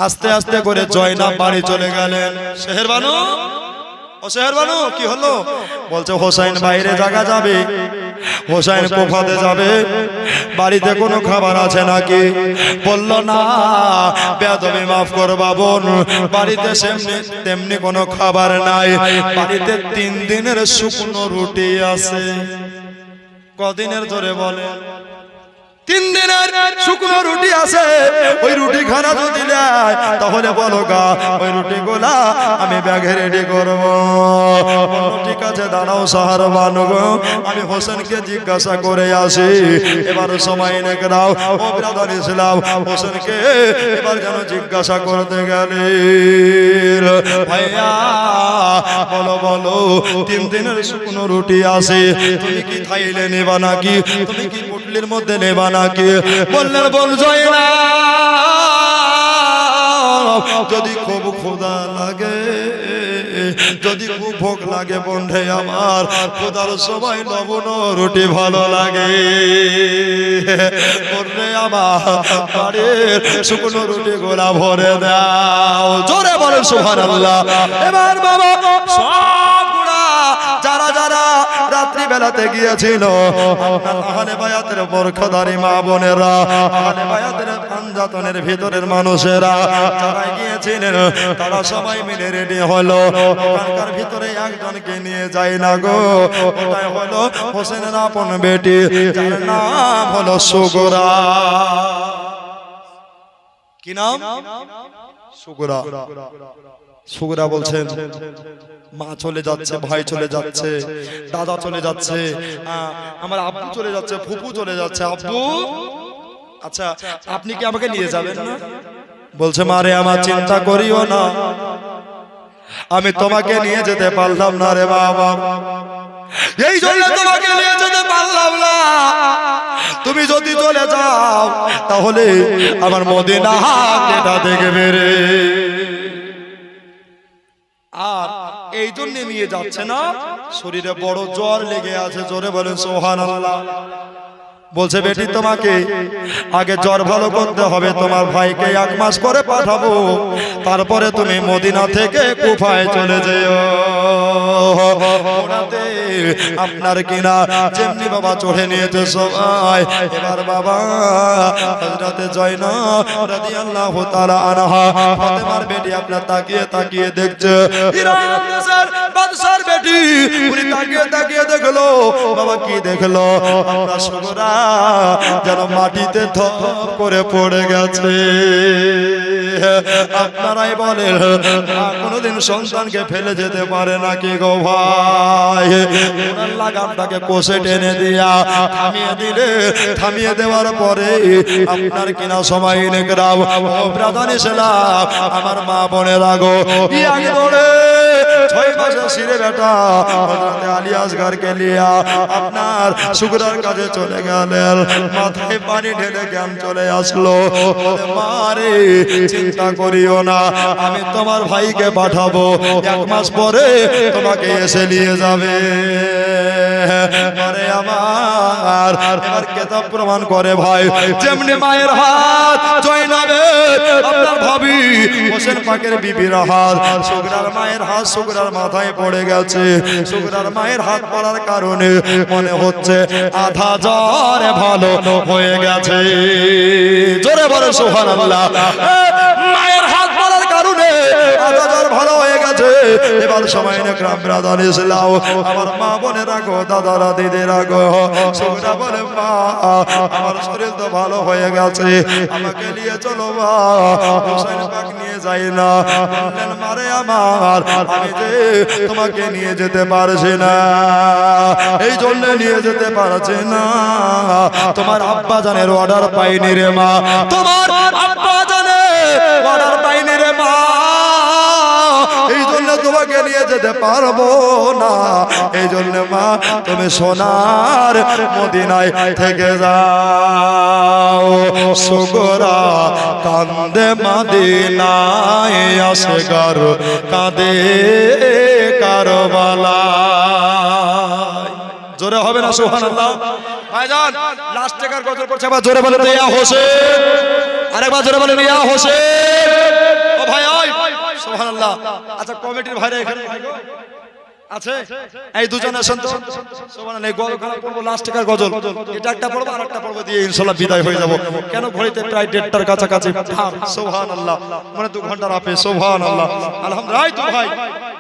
A: আস্তে আস্তে করে জয়নাব বাড়ি চলে গেলেন। শেহরবানু ও সেহরবানু কি হলো? বলছে হোসেন বাইরে জায়গা যাবে, হোসেন কোফাতে যাবে, বাড়িতে কোনো খাবার আছে নাকি? বলল না বেয়াদবি মাফ করবা বোন, বাড়িতে তেমনি কোনো খাবার নাই, বাড়িতে 3 দিনের শুকনো রুটি আছে। কদিনের ধরে বলে? 3 দিনের শুকনো রুটি আছে। ওই রুটি খানা যদি দেয় তাহলে বলো গা ওই রুটি গোলা আমি ব্যাগে রেডি করবো। ঠিক আছে দাঁড়াও সাহারবান গো, আমি হোসেনকে জিজ্ঞাসা করে আসি। এবার সময় নেক দাও। ও ব্রাদার ইসলাম হোসেনকে এবার যেন জিজ্ঞাসা করতে গেলে, ভাইয়া বলো বলো 3 দিনের শুকনো রুটি আছে, তুমি কি খাইলে নেবা নাকি? তুমি কি পুটলির মধ্যে নেবা নাকি? বললেন বল যায় না, যদি খুব ক্ষুধা লাগে, যদি খুব ভোগ লাগে বন্ধে আমার, ক্ষুধার সময় লবণ রুটি ভালো লাগে। বললে আমার বাড়ির শুকনো রুটি গোলা ভরে দাও। জোরে বলেন সুবহানাল্লাহ। এবার বাবা সবগুলা যারা যারা রাত্রি বেলাতে গিয়েছিল, আহলে বায়াতের বরখদারি মা বোনেরা, আহলে বায়াতের পাঞ্জাতনের ভিতরের মানুষেরা যারা গিয়েছিলেন, তারা সবাই মিলে রেডি হলো। ওখানকার ভিতরে একজনকে নিয়ে যায় না গো, ওটাই হলো হোসেনের আপন বেটি, যার নাম হলো সুগরা। কি নাম? সুগরা। সুগরা বলছেন মা চলে যাচ্ছে, ভাই চলে যাচ্ছে, দাদা চলে যাচ্ছে, আমার আব্বু চলে যাচ্ছে, ফুপু চলে যাচ্ছে। আব্বু আচ্ছা আপনি কি আমাকে নিয়ে যাবেন না? বলছে মারে আমার চিন্তা করিও না, আমি তোমাকে নিয়ে যেতে পারলাম না রে বাবা, এই জন্য তোমাকে নিয়ে যেতে পারলাম না। তুমি যদি চলে যাও তাহলে আমার মদিনা কেটা দেখবে রে। আর এই জন্য নিয়ে যাচ্ছে না, শরীরে বড় জ্বর লেগে আছে। জোরে বলেন সুবহানাল্লাহ। বলছে বেটি তোমাকে আগে জ্বর ভালো করতে হবে, তোমার ভাইকে 1 মাস পরে পাঠাবো, তারপরে তুমি মদিনা থেকে কুফায় চলে যেও। আপনার কিনা যেমনি বাবা চড়ে নিয়েছে সবাই। এবার বাবা হযরতে জয়নব রাদিয়াল্লাহু তাআলা আনহা ফাতেমার বেটি আপনার তাকিয়ে তাকিয়ে দেখছে, ইরান দেশের বাদশার বেটি, উনি তাকিয়ে তাকিয়ে দেখলো বাবা কি দেখলো? আপনার সুগরা যেন মাটিতে ধপ করে পড়ে গেছে। আপনারাই বলেন কোনদিন সন্তানকে ফেলে যেতে পারে নাকি গো ভাই? ওনার লাগামটাকে কোষে টেনে দিয়া থামিয়ে দিলে, থামিয়ে দেওয়ার পরে আপনার কিনা সময় নেকরাম ও ব্রাদার ইসলাম আমার মা বোনেরা গো, আগে দৌড়ে 6 মাসের সিরে বেটা হযরত আলী আসগরকে লিয়া আপনার সুগরার কাছে চলে গেলেন। মাথায় পানি ঢেলে জ্ঞান চলে আসলো। মারে চিন্তা করিও না, আমি তোমার ভাইকে পাঠাবো, 1 মাস পরে তোমাকে এসে নিয়ে যাবে। আরে আমার এবার কিতাব প্রমাণ করে ভাই, যেমনি মায়ের হাত জয়নবের আপনার ভাবি হোসেন পাকের বিবির হাত, সুগরার মায়ের হাত সুগরার মাথায় পড়ে গেছে। সুগরার মায়ের হাত পড়ার কারণে মনে হচ্ছে আধা জ্বর ভালো হয়ে গেছে। জোরে বলে সুবহানাল্লাহ। মায়ের হাত পড়ার কারণে আধা জ্বর ভালো হয়ে গেছে। এবার সময় নেকরাম ব্রাদার ইসলাম আমার মা বোনেরা গো, দাদারা দিদিরা গো, সুগরা বলে মা আমার শরীর তো ভালো হয়ে গেছে, আমাকে নিয়ে চলো মা। হোসেন পাক নিয়ে যাই না। বললেন মারে আমার আমি যে তোমাকে নিয়ে যেতে পারছি না, এই জন্য নিয়ে যেতে পারছি না, তোমার আব্বা জানের অর্ডার পাইনি রে মা, তোমার আব্বা জানের অর্ডার পাইনি রে মা, এই জন্য তোমাকে নিয়ে যেতে পারবো না। এই জন্য মা তুমি সোনার মদিনায় থেকে যাও। সুগরা কান্দে মদিনায় আসগর কাঁদে কারবালায়। জোরে হবে না সুবহানাল্লাহ? ভাইজান লাস্ট টাকার গজল পড়ছে, আবার জোরে বলেন ইয়া হোসেন, আরেকবার জোরে বলেন ইয়া হোসেন। ও ভাই ওই সুবহানাল্লাহ। আচ্ছা কমিটির ভাইরা এখানে আছে এই দুজন আছেন তো সুবহানাল্লাহ। গজল গান পড়বো, লাস্ট টাকার গজল এটা একটা পড়বো আর একটা পড়বো দিয়ে ইনশাআল্লাহ বিদায় হয়ে যাব। কেন ঘড়িতে প্রায় 1:30টার কাছাকাছি। সুবহানাল্লাহ, মানে 2 ঘন্টার আপে। সুবহানাল্লাহ, আলহামদুলিল্লাহ।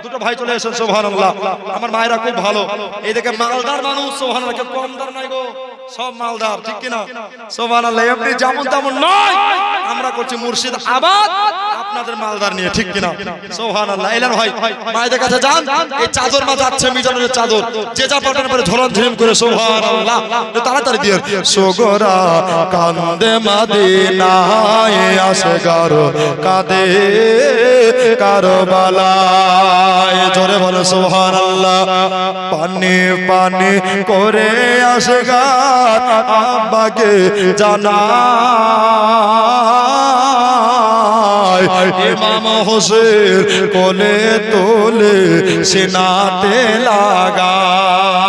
A: দুটো ভাই চলে এসেছেন। সুবহানাল্লাহ, আমার মায়েরা খুব ভালো। এই দেখে মালদার মানুষ। সুবহানাল্লাহ, কেউ কম দার নাই গো, সব মালদার, ঠিক কি না? সুবহানাল্লাহ, এমনি যেমন তেমন নয়, আমরা করছি মুর্শিদাবাদ আপনাদের মালদার নিয়ে, ঠিক কি না? সুবহানাল্লাহ। এলেন ভাই, মায়েদের কাছে যান। এই চাদর মা যাচ্ছে, মিজানের চাদর, যে যা পাটের পরে ঝরন ঝিম করে। সুবহানাল্লাহ, তাড়াতাড়ি দিয়ে সোগরা কান্দে মদিনায় আসগার কাঁদে কারবালায়। জোরে বলো সুবহানাল্লাহ। পানি পানি করে আসগার আব্বাকে জানায়, ইমাম হোসেন কোলে তোলে সিনাতে লাগায়।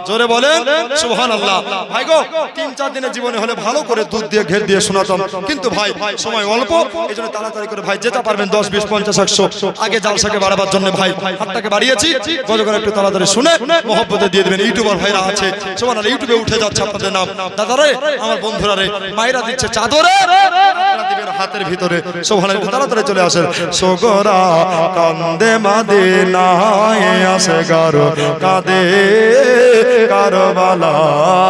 A: জোরে বলেন সুবহানাল্লাহ। ভাই গো, 3-4 দিনের জীবনে হলে ভালো করে দুধ দিয়ে ঘের দিয়ে শোনাতাম, কিন্তু ভাই সময় অল্প, এইজন্য তাড়াতাড়ি করে ভাই যেটা পারবেন 10, 20, 50, 100 আগে জালসাকে বাড়াবার জন্য ভাই হাতটাকে বাড়িয়েছি। গজল একটু তাড়াতাড়ি শুনে মহব্বতে দিয়ে দিবেন। ইউটিউবার ভাইরা আছে সুবহানাল্লাহ, ইউটিউবে উঠে যাচ্ছে আপনাদের নাম। দাদারে, আমার বন্ধুরা রে, মায়েরা দিচ্ছে চাদরে, আপনারা দিবেন হাতের ভিতরে। সুবহানাল্লাহ, একটু তাড়াতাড়ি চলে আসেন। সোগরা কান্দে মদিনায় আসগার কাঁদে কারবালায়,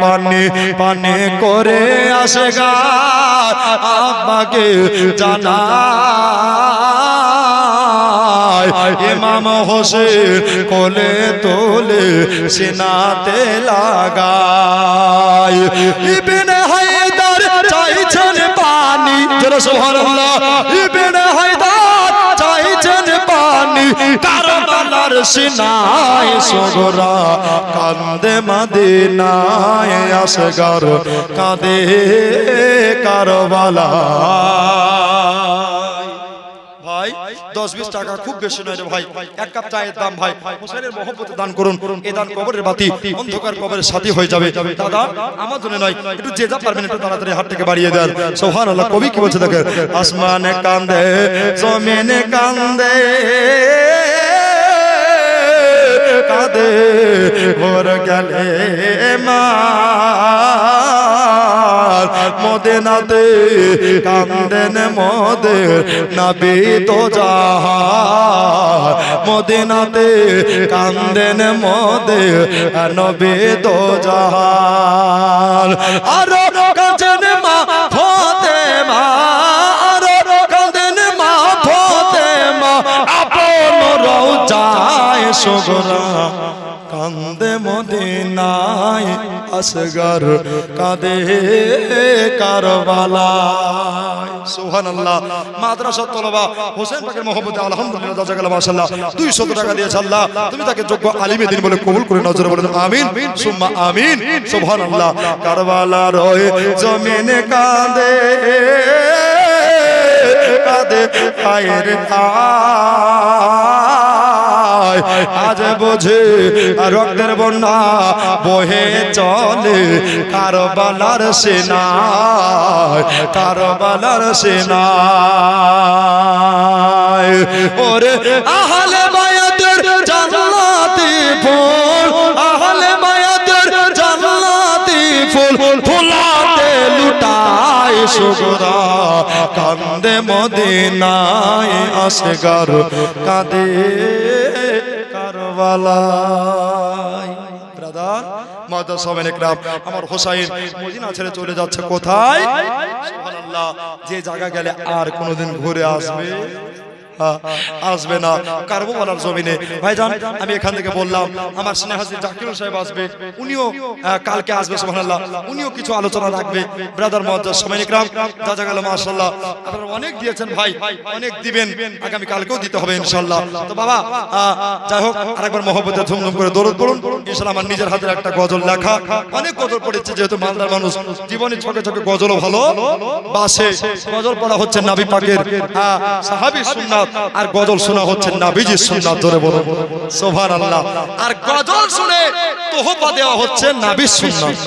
A: পানি পানি করে আসগার আব্বাকে জানায়, ইমাম হোসেন কোলে তোলে সিনাতে লাগায়। ইবনে হায়দার চাইছেন পানি। জোরে সুবহানাল্লাহ। ইবনে হায়দার চাইছেন পানি কারবালার সিনায়। সোগরা কান্দে মদিনায় আসগার কাঁদে কারবালায়। ভাই 10-20 টাকা খুব বেশি নয় রে ভাই, এক কাপ চায়ের দাম ভাই। হোসেনের মহব্বতে দান করুন। এই দান কবরের বাতি, অন্ধকার কবরের সাথী হয়ে যাবে। দাদা, আমার জন্য নয়, একটু যে যা পারবেন একটু তাড়াতাড়ি হাত থেকে বাড়িয়ে দেন। সুবহানাল্লাহ। কবি কি বলছে দেখেন, আসমানে কান্দে জমিনে কান্দে কাঁদে ভোর গেলে মার, মদিনাতে কান্দেন মোদের নবী তো জাহান, মদিনাতে কান্দেন মোদের নবী তো জাহান। আরো কাঁদেন মা ফাতেমা, আরো কাঁদেন মা ফাতেমা, আপন রওজায় সোগরা কান্দে মদিনায় আসগার কাঁদে কারবালায়। সুবহানাল্লাহ। মাদ্রাসা তলবা হোসেন পাকের মহব্বতে আলহামদুলিল্লাহ জাযাকাল্লাহ মাশাআল্লাহ 200 টাকা দিয়েছে। আল্লাহ তুমি তাকে যোগ্য আলিমে দ্বীন বলে কবুল করে নজরে বলেন আমিন সুম্মা আমিন। সুবহানাল্লাহ। কারবালার ওই জমিনে কাঁদে কাঁদে পায়ের ঠাই, আজ বোঝে রক্তের বন্যা বহে চলে কারবালার সেনায়, কারবালার সেনায়। ওরে আহলে বায়াতের জান্নাতি ফুল, আহলে বায়াতের জান্নাতি ফুল ফুলাতে লুটায় সোগরা কান্দে মদিনায় আসগার কাঁদে কারবালায়। ব্রাদার মাদার সাহেব একরাম, আমার হোসাইন মদিনা ছেড়ে চলে যাচ্ছে কোথায়? সুবহানাল্লাহ। যে জায়গা গেলে আর কোনোদিন ঘুরে আসবে আসবে না, কারবালার জমিনে। ভাইজান, আমি এখান থেকে বললাম আমার স্নেহাজি জাকির সাহেব আসবে, উনিও কালকে আসবে। সুবহানাল্লাহ। উনিও কিছু আলোচনা রাখবে। ব্রাদার মুআজ্জাজ সামিন ইকরাম দাদা গেল মাশাআল্লাহ, আপনারা অনেক দিয়েছেন ভাই, অনেক দিবেন, আগামী কালকেও দিতে হবে ইনশাআল্লাহ। তো বাবা যাই হোক, আরেকবার মহব্বতে ঝুমঝুম করে দরুদ পড়ুন ইনশাআল্লাহ। আমার নিজের হাতের একটা গজল লেখা, অনেক গজল পড়েছে, যেহেতু মালদার মানুষ জীবনে ছোট ছোট গজলও ভালো বাসে। গজল পড়া হচ্ছে নবী পাকের সাহাবী সুন্নাত, আর গজল শোনা হচ্ছে নবীজির সুন্নাত। জোরে বলুন সুবহানাল্লাহ। আর গজল শুনে তোহফা দেওয়া হচ্ছে নবীর সুন্নাত।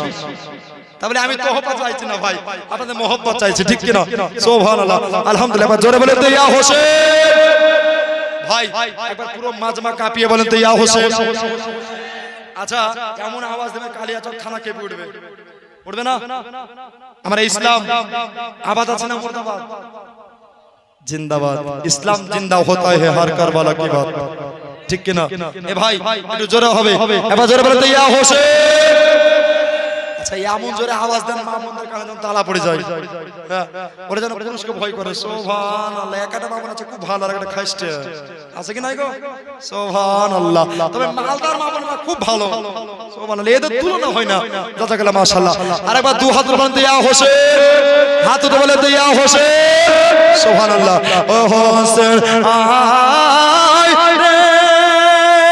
A: তাহলে আমি তোহফা চাইছি না ভাই, আপনাদের মহব্বত চাইছি, ঠিক কি না? সুবহানাল্লাহ। আলহামদুলিল্লাহ। জোরে বলে ইয়া হোসেন ভাই একবার পুরো মাজমা কাঁপিয়ে বলেন তো ইয়া হোসেন। আচ্ছা কেমন আওয়াজ দেবে কালিয়াচক থানা কেঁপে উঠবে, উঠবে না? আমরা ইসলাম আবাদ আছে না মুর্দাবাদ? জিন্দাবাদ। ইসলাম জিন্দা হতা है हर करबला की बात, ঠিক কি না? এ ভাই একটু জোরে হবে, এবার জোরে বলেন তো ইয়া হোসেন। আচ্ছা এমন জোরে আওয়াজ দেন মামুনদের কানে যেন তালা পড়ে যায়, হ্যাঁ ওরা যেন পুরুষকে ভয় করে। সুবহানাল্লাহ। একটা মামুন আছে খুব ভালো, আর একটা খাইস্টে আছে কি নাই গো? সুবহানাল্লাহ। তবে মালদার মামুন খুব ভালো, সুবহানাল্লাহ, এদের তুলনা হয় না। জাযাকাল্লাহ, মাশাআল্লাহ। আরেকবার দু হাত বলেন তো ইয়া হোসেন, হাত উঠে বলেন তো ইয়া হোসেন। সুবহানাল্লাহ। ও হোসেন